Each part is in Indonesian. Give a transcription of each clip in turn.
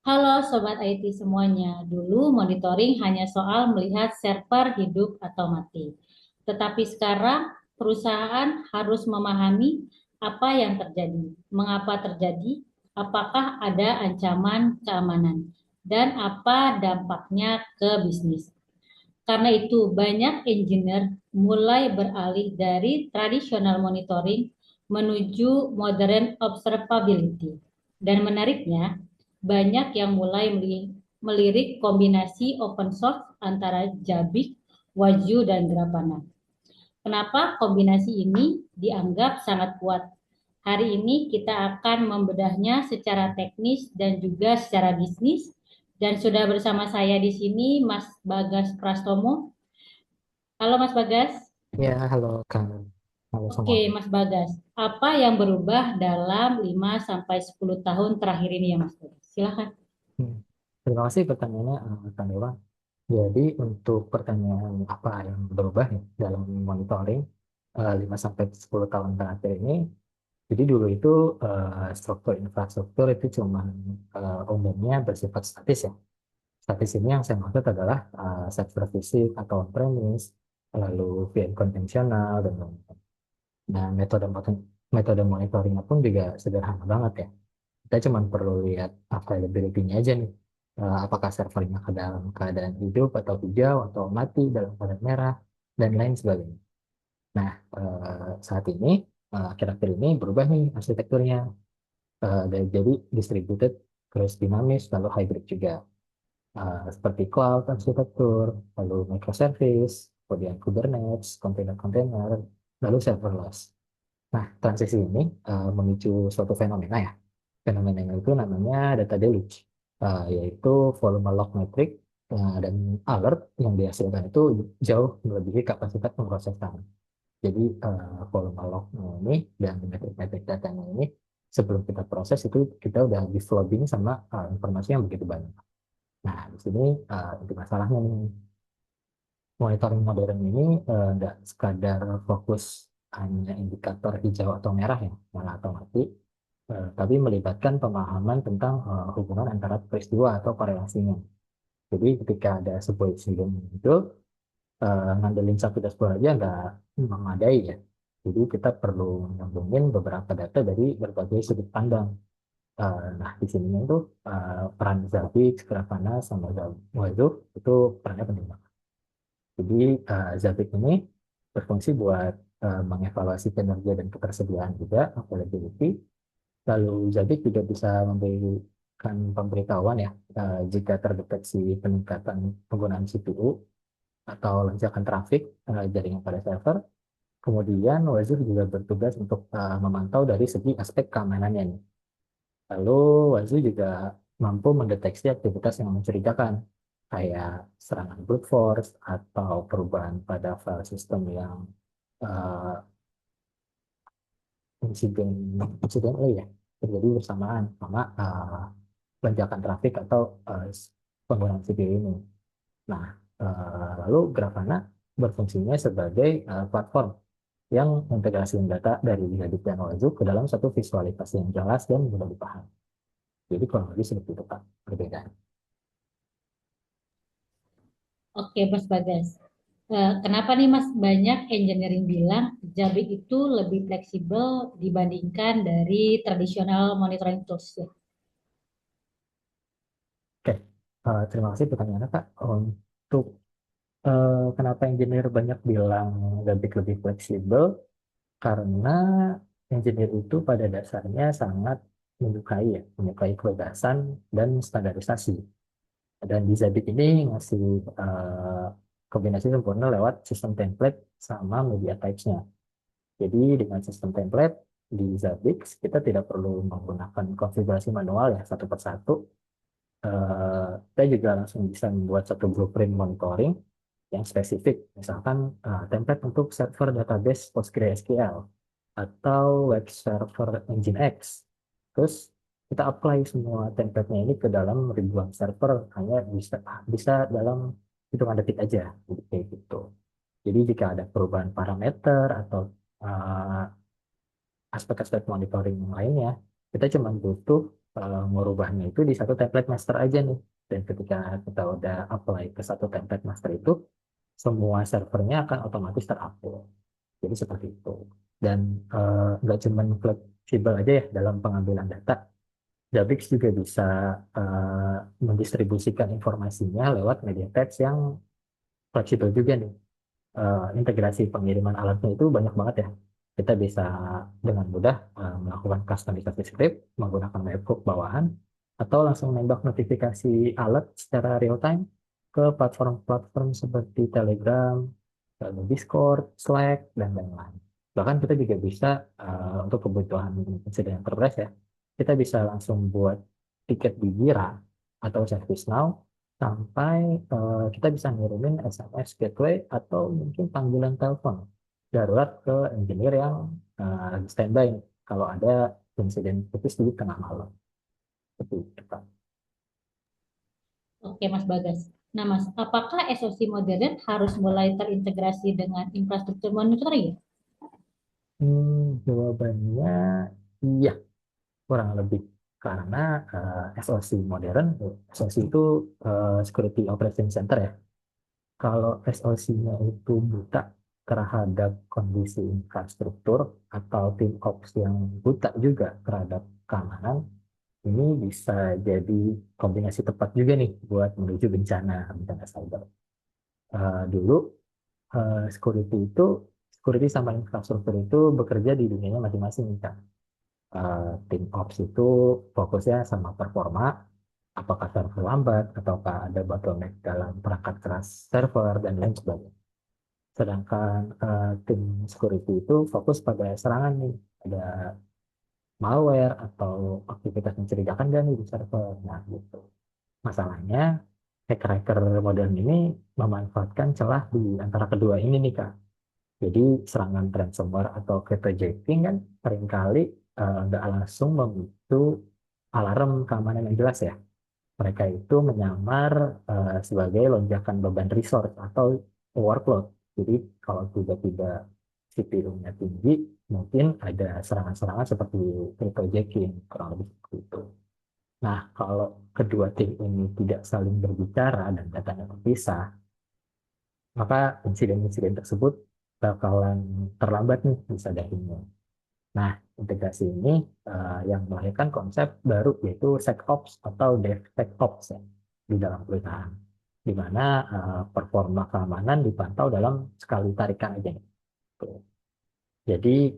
Halo Sobat IT semuanya. Dulu monitoring hanya soal melihat server hidup atau mati. Tetapi sekarang perusahaan harus memahami apa yang terjadi, mengapa terjadi, apakah ada ancaman keamanan, dan apa dampaknya ke bisnis. Karena itu banyak engineer mulai beralih dari tradisional monitoring menuju modern observability. Dan menariknya, banyak yang mulai melirik kombinasi open source antara Zabbix, Wazoo, dan Grafana. Kenapa kombinasi ini dianggap sangat kuat? Hari ini kita akan membedahnya secara teknis dan juga secara bisnis. Dan sudah bersama saya di sini Mas Bagas Prastomo. Halo Mas Bagas. Ya, halo Kang. Halo Oke, semua. Mas Bagas. Apa yang berubah dalam 5 sampai 10 tahun terakhir ini ya Mas Bagas? Silakan. Hmm. Terima kasih pertanyaannya, Kang Dewa. Jadi untuk pertanyaan apa yang berubah ya dalam monitoring 5 sampai 10 tahun terakhir ini, jadi dulu itu struktur infrastruktur itu cuma umumnya bersifat statis ya. Statis ini yang saya maksud adalah server fisik atau on-premise, lalu VM konvensional dan lain-lain. Nah, metode monitoringnya pun juga sederhana banget ya. Kita cuma perlu lihat availability-nya aja nih. Apakah servernya ke dalam keadaan hidup atau hijau atau mati dalam keadaan merah dan lain sebagainya. Nah, saat ini akhir-akhir ini berubah nih arsitekturnya. Jadi distributed, terus dinamis, lalu hybrid juga. Seperti cloud arsitektur, lalu microservice, kemudian Kubernetes, kontainer-kontainer, lalu serverless. Nah, transisi ini memicu suatu fenomena ya. Fenomenanya itu namanya data deluge, yaitu volume log metrik dan alert yang dihasilkan itu jauh melebihi kapasitas pemrosesan. Jadi volume log ini dan metrik-metrik datanya ini sebelum kita proses itu kita udah di flooding sama informasi yang begitu banyak. Nah, di sini itu masalahnya nih. Monitoring modern ini nggak sekadar fokus hanya indikator hijau atau merah ya, nyala atau mati, tapi melibatkan pemahaman tentang hubungan antara peristiwa atau korelasinya. Jadi ketika ada sebuah insiden itu, ngandelin satu dashboard aja nggak memadai ya. Jadi kita perlu nyambungin beberapa data dari berbagai sudut pandang. Nah, di sini itu peran Zabbix, Grafana, sama Wazoo itu perannya penting banget. Jadi Zabbix ini berfungsi buat mengevaluasi kinerja dan ketersediaan juga availability. Lalu Zabbix juga bisa memberikan pemberitahuan ya jika terdeteksi peningkatan penggunaan CPU atau lonjakan trafik jaringan pada server. Kemudian Wazoo juga bertugas untuk memantau dari segi aspek keamanannya nih. Lalu Wazoo juga mampu mendeteksi aktivitas yang mencurigakan, kayak serangan brute force atau perubahan pada file system yang uh, insiden insiden ya terjadi bersamaan sama lonjakan trafik atau penggunaan video ini. Nah, lalu Grafana berfungsinya sebagai platform yang integrasi data dari Hadoop dan Wazoo ke dalam satu visualisasi yang jelas dan mudah dipahami. Jadi kurang lebih seperti itu Pak perbedaan. Oke, Mas Bagas. Kenapa nih Mas banyak engineering bilang Zabbix itu lebih fleksibel dibandingkan dari tradisional monitoring tools ya? Oke, terima kasih pertanyaannya Kak. Untuk kenapa engineer banyak bilang lebih fleksibel, karena engineer itu pada dasarnya sangat menyukai kebebasan dan standarisasi. Dan di Zabbix ini ngasih eh, kombinasi sempurna lewat sistem template sama media types-nya. Jadi dengan sistem template di Zabbix kita tidak perlu menggunakan konfigurasi manual ya satu persatu. Kita juga langsung bisa membuat satu blueprint monitoring yang spesifik, misalkan template untuk server database PostgreSQL atau web server Nginx. Terus kita apply semua template-nya ini ke dalam ribuan server hanya bisa bisa dalam hitungan detik aja, jadi kayak gitu. Jadi jika ada perubahan parameter atau uh, aspek-aspek monitoring yang lainnya, kita cuma butuh merubahnya itu di satu template master aja nih. Dan ketika kita udah apply ke satu template master itu, semua servernya akan otomatis terupload. Jadi seperti itu. Dan nggak cuma fleksibel aja ya dalam pengambilan data, Zabbix juga bisa mendistribusikan informasinya lewat media teks yang fleksibel juga nih. Integrasi pengiriman alatnya itu banyak banget ya. Kita bisa dengan mudah melakukan customisasi script menggunakan webhook bawahan atau langsung nembak notifikasi alert secara real time ke platform-platform seperti Telegram, lalu Discord, Slack, dan lain-lain. Bahkan kita juga bisa untuk kebutuhan incident enterprise ya, kita bisa langsung buat tiket di Jira atau ServiceNow sampai kita bisa ngirimin SMS gateway atau mungkin panggilan telepon darurat ke engineer yang lagi standby kalau ada insiden kritis di tengah malam. Seperti itu, Pak. Oke, Mas Bagas. Nah, Mas, apakah SOC modern harus mulai terintegrasi dengan infrastruktur monitoring? Jawabannya iya, kurang lebih. Karena SOC modern, SOC itu Security Operation Center ya. Kalau SOC-nya itu buta terhadap kondisi infrastruktur atau tim ops yang buta juga terhadap keamanan, ini bisa jadi kombinasi tepat juga nih buat menuju bencana, bencana cyber. Dulu security sama infrastruktur itu bekerja di dunianya masing-masing, kan. Tim ops itu fokusnya sama performa, apakah server lambat, ataukah ada bottleneck dalam perangkat keras server, dan lain sebagainya. Sedangkan tim security itu fokus pada serangan nih, ada malware atau aktivitas mencurigakan dan di server. Nah, gitu. Masalahnya, hacker-hacker modern ini memanfaatkan celah di antara kedua ini nih, Kak. Jadi serangan ransomware atau cryptojacking kan seringkali nggak langsung memicu alarm keamanan yang jelas ya. Mereka itu menyamar sebagai lonjakan beban resource atau workload. Jadi kalau tiba-tiba CPU-nya tinggi, mungkin ada serangan-serangan seperti cryptojacking, kurang lebih seperti itu. Nah, kalau kedua tim ini tidak saling berbicara dan datanya terpisah, maka insiden-insiden tersebut bakalan terlambat nih disadarinya. Nah, integrasi ini yang melahirkan konsep baru yaitu SecOps atau DevSecOps ya, di dalam perusahaan, di mana performa keamanan dipantau dalam sekali tarikan aja nih. Tuh. Jadi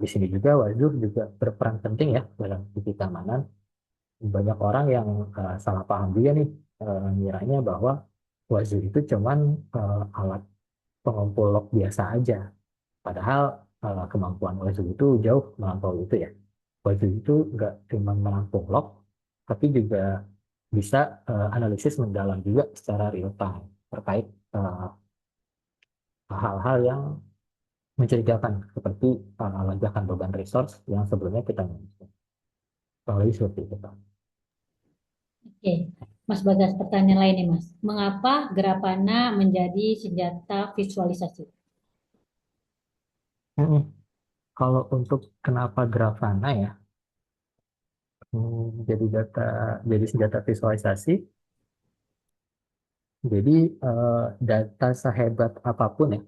di sini juga Wazoo juga berperan penting ya dalam sisi keamanan. Banyak orang yang salah paham juga nih, ngiranya bahwa Wazoo itu cuman alat pengumpul log biasa aja. Padahal kemampuan Wazoo itu jauh melampaui itu ya. Wazoo itu nggak cuma menampung log, tapi juga bisa analisis mendalam juga secara real time terkait hal-hal yang mencurigakan seperti lonjakan beban resource yang sebelumnya kita miliki. Kalau seperti itu, Pak. Oke, Mas Bagas, pertanyaan lain nih, Mas. Mengapa Grafana menjadi senjata visualisasi? Mm-mm. Kalau untuk kenapa Grafana ya, jadi jadi senjata visualisasi. Jadi data sehebat apapun ya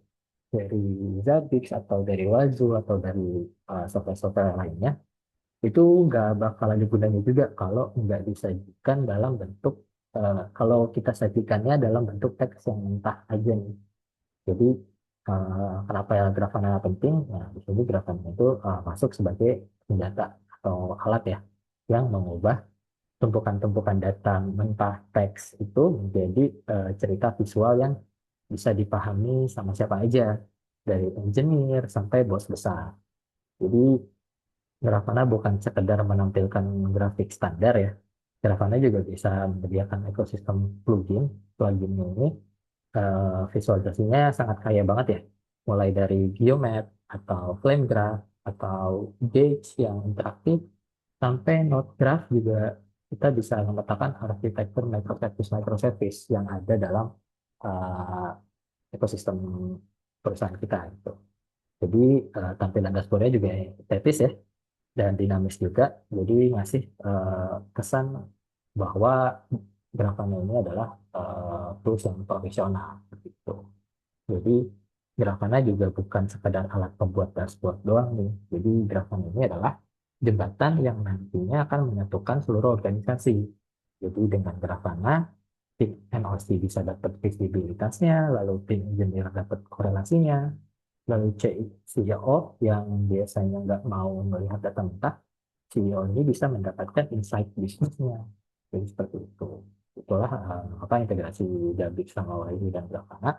dari Zabbix atau dari Wazoo atau dari software-software lainnya itu nggak bakal ada gunanya juga kalau nggak disajikan dalam bentuk kalau kita sajikannya dalam bentuk teks yang mentah aja nih. Jadi kenapa ya Grafana penting? Nah, di sini Grafana itu masuk sebagai senjata atau alat ya yang mengubah tumpukan-tumpukan data mentah teks itu menjadi cerita visual yang bisa dipahami sama siapa aja, dari engineer sampai bos besar. Jadi Grafana bukan sekedar menampilkan grafik standar ya. Grafana juga bisa menyediakan ekosistem plugin. Pluginnya ini visualisasinya sangat kaya banget ya. Mulai dari Geomat atau Flame Graph atau Gauge yang interaktif sampai Node Graph juga kita bisa memetakan arsitektur microservice yang ada dalam uh, ekosistem perusahaan kita gitu. Jadi tampilan dashboardnya juga estetis ya. dan dinamis juga. Jadi ngasih kesan bahwa Grafana ini adalah tools yang profesional gitu. Jadi Grafana juga bukan sekedar alat pembuat dashboard doang nih. Jadi Grafana ini adalah jembatan yang nantinya akan menyatukan seluruh organisasi. Jadi dengan Grafana, tim NOC bisa dapat visibilitasnya, lalu tim engineer dapat korelasinya, lalu CEO yang biasanya nggak mau melihat data mentah, CEO ini bisa mendapatkan insight bisnisnya. Jadi seperti itu. Itulah apa integrasi Jabix sama YU dan Grafana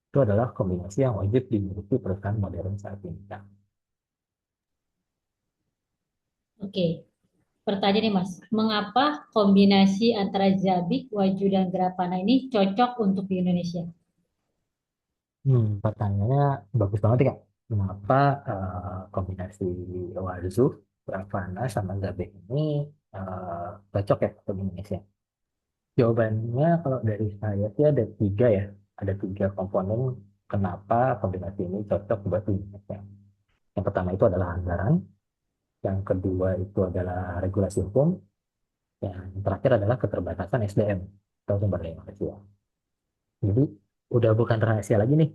itu adalah kombinasi yang wajib dimiliki perusahaan modern saat ini. Kak. Oke, pertanyaan nih Mas, mengapa kombinasi antara Zabbix, Waju, dan Grafana ini cocok untuk di Indonesia? Pertanyaannya bagus banget ya, Kak. Mengapa kombinasi Wazu, Grafana, sama Zabe ini cocok ya untuk Indonesia? Jawabannya kalau dari saya sih ada tiga ya. Ada tiga komponen kenapa kombinasi ini cocok buat Indonesia. Yang pertama itu adalah anggaran, yang kedua itu adalah regulasi hukum, yang terakhir adalah keterbatasan SDM atau sumber daya manusia. Jadi udah bukan rahasia lagi nih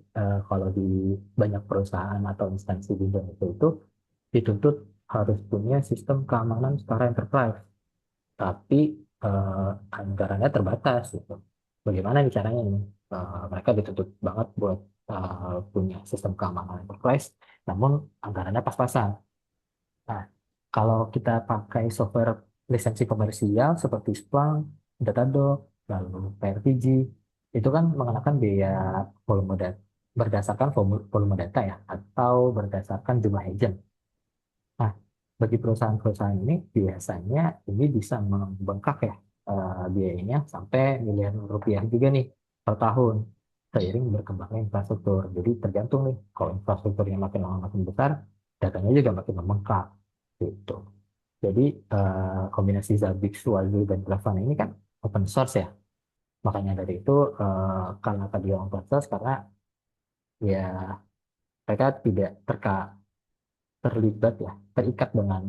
kalau di banyak perusahaan atau instansi di Indonesia itu dituntut harus punya sistem keamanan secara enterprise, tapi anggarannya terbatas gitu. Bagaimana nih caranya nih? Mereka dituntut banget buat punya sistem keamanan enterprise, namun anggarannya pas-pasan. Nah, kalau kita pakai software lisensi komersial seperti Splunk, Datadog, lalu PRTG, itu kan mengenakan biaya volume data berdasarkan volume data ya, atau berdasarkan jumlah agent. Nah, bagi perusahaan-perusahaan ini biasanya ini bisa membengkak ya biayanya sampai miliar rupiah juga nih per tahun seiring berkembangnya infrastruktur. Jadi tergantung nih, kalau infrastrukturnya makin lama makin besar, datanya juga makin membengkak gitu. Jadi kombinasi Zabbix, Wazu, dan Grafana ini kan open source ya. Makanya dari itu karena tadi open source karena ya mereka tidak terlibat ya, terikat dengan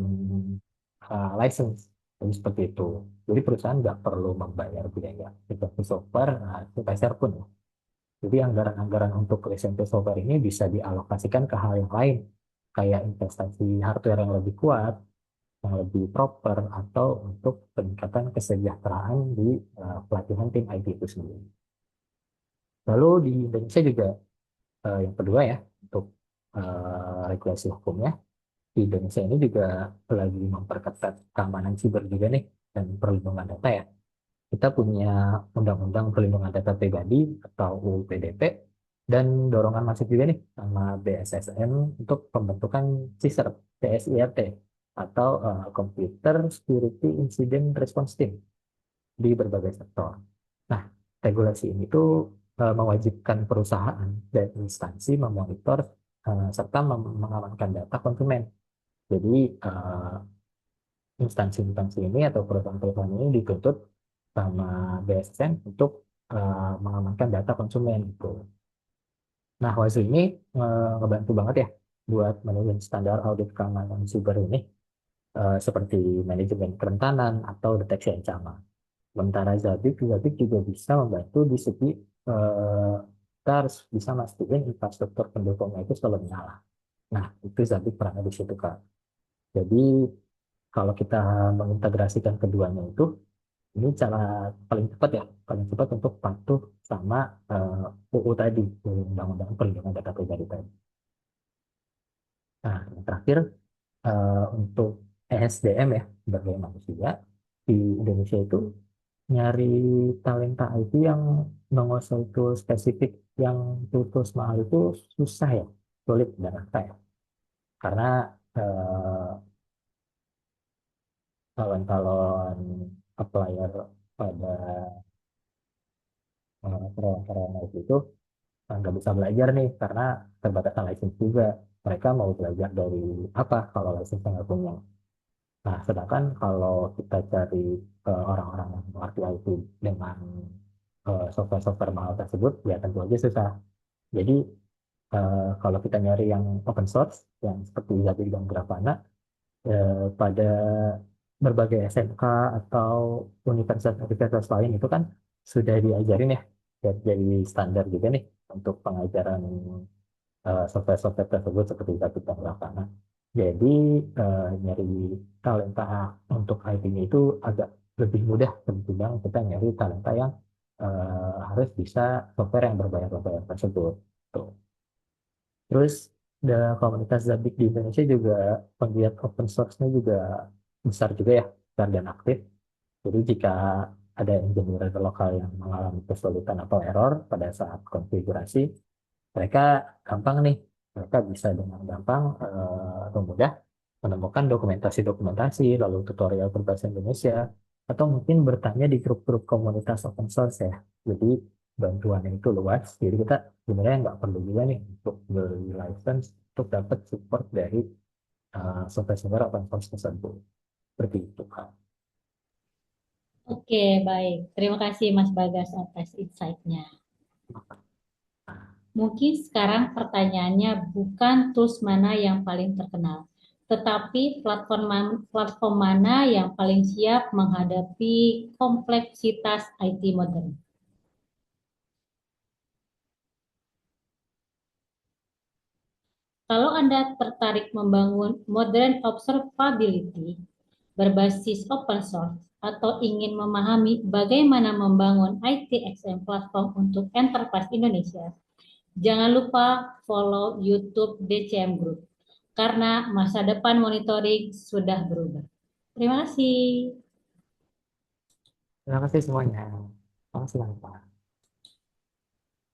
license. Jadi seperti itu. Jadi perusahaan nggak perlu membayar biaya lisensi software sebesar pun ya. Jadi anggaran-anggaran untuk lisensi software ini bisa dialokasikan ke hal yang lain, kayak investasi hardware yang lebih kuat, yang lebih proper, atau untuk peningkatan kesejahteraan di pelatihan tim IT itu sendiri. Lalu di Indonesia juga yang kedua ya, untuk regulasi hukumnya, di Indonesia ini juga lagi memperketat keamanan siber juga nih dan perlindungan data ya. Kita punya Undang-Undang Perlindungan Data Pribadi atau UU PDP dan dorongan masif juga nih sama BSSN untuk pembentukan CSIRT, CSIRT atau Computer Security Incident Response Team di berbagai sektor. Nah, regulasi ini tuh mewajibkan perusahaan dan instansi memonitor serta mengamankan data konsumen. Jadi instansi-instansi ini atau perusahaan-perusahaan ini dituntut sama BSN untuk mengamankan data konsumen gitu. Nah, WASU ini ngebantu banget ya buat menulis standar audit keamanan siber ini seperti manajemen kerentanan atau deteksi ancaman. Sementara Zabbix juga bisa membantu di segi kita harus bisa mastiin infrastruktur pendukungnya itu selalu menyala. Nah, itu Zabbix perannya di situ, Kak. Jadi kalau kita mengintegrasikan keduanya itu, ini cara paling cepat ya, paling cepat untuk patuh sama UU tadi, Undang-Undang Perlindungan Data Pribadi tadi. Nah, yang terakhir untuk ESDM ya, sebagai manusia di Indonesia itu nyari talenta IT yang menguasai tool spesifik yang tools mahal itu susah ya, sulit dan apa ya. Karena eh, calon-calon supplier pada karyawan IT itu nggak bisa belajar nih karena terbatasan license juga. Mereka mau belajar dari apa kalau license nggak punya. Nah, sedangkan kalau kita cari orang-orang yang mengerti IT dengan software-software mahal tersebut, ya tentu aja susah. Jadi kalau kita nyari yang open source, yang seperti Zapier dan Grafana, pada berbagai SMK atau universitas-universitas lain itu kan sudah diajarin ya, jadi standar juga nih untuk pengajaran software-software tersebut seperti Kapita Grafana. Jadi nyari talenta untuk IT-nya itu agak lebih mudah ketimbang kita nyari talenta yang harus bisa software yang berbayar-bayar tersebut. Tuh. Terus dalam komunitas Zabbik di Indonesia juga penggiat open source-nya juga besar juga ya, besar dan aktif. Jadi jika ada engineer lokal yang mengalami kesulitan atau error pada saat konfigurasi, mereka gampang nih, mereka bisa dengan gampang atau mudah menemukan dokumentasi-dokumentasi, lalu tutorial berbahasa Indonesia, atau mungkin bertanya di grup-grup komunitas open source ya. Jadi bantuannya itu luas, jadi kita sebenarnya nggak perlu juga nih untuk beli license untuk dapat support dari software-software open source tersebut. Seperti itu, Kak. Oke, baik. Terima kasih Mas Bagas atas insight-nya. Mungkin sekarang pertanyaannya bukan tools mana yang paling terkenal, tetapi platform mana yang paling siap menghadapi kompleksitas IT modern. Kalau Anda tertarik membangun modern observability berbasis open source atau ingin memahami bagaimana membangun ITXM platform untuk enterprise Indonesia, jangan lupa follow YouTube DCM Group karena masa depan monitoring sudah berubah. Terima kasih. Terima kasih semuanya. Selamat siang, Pak.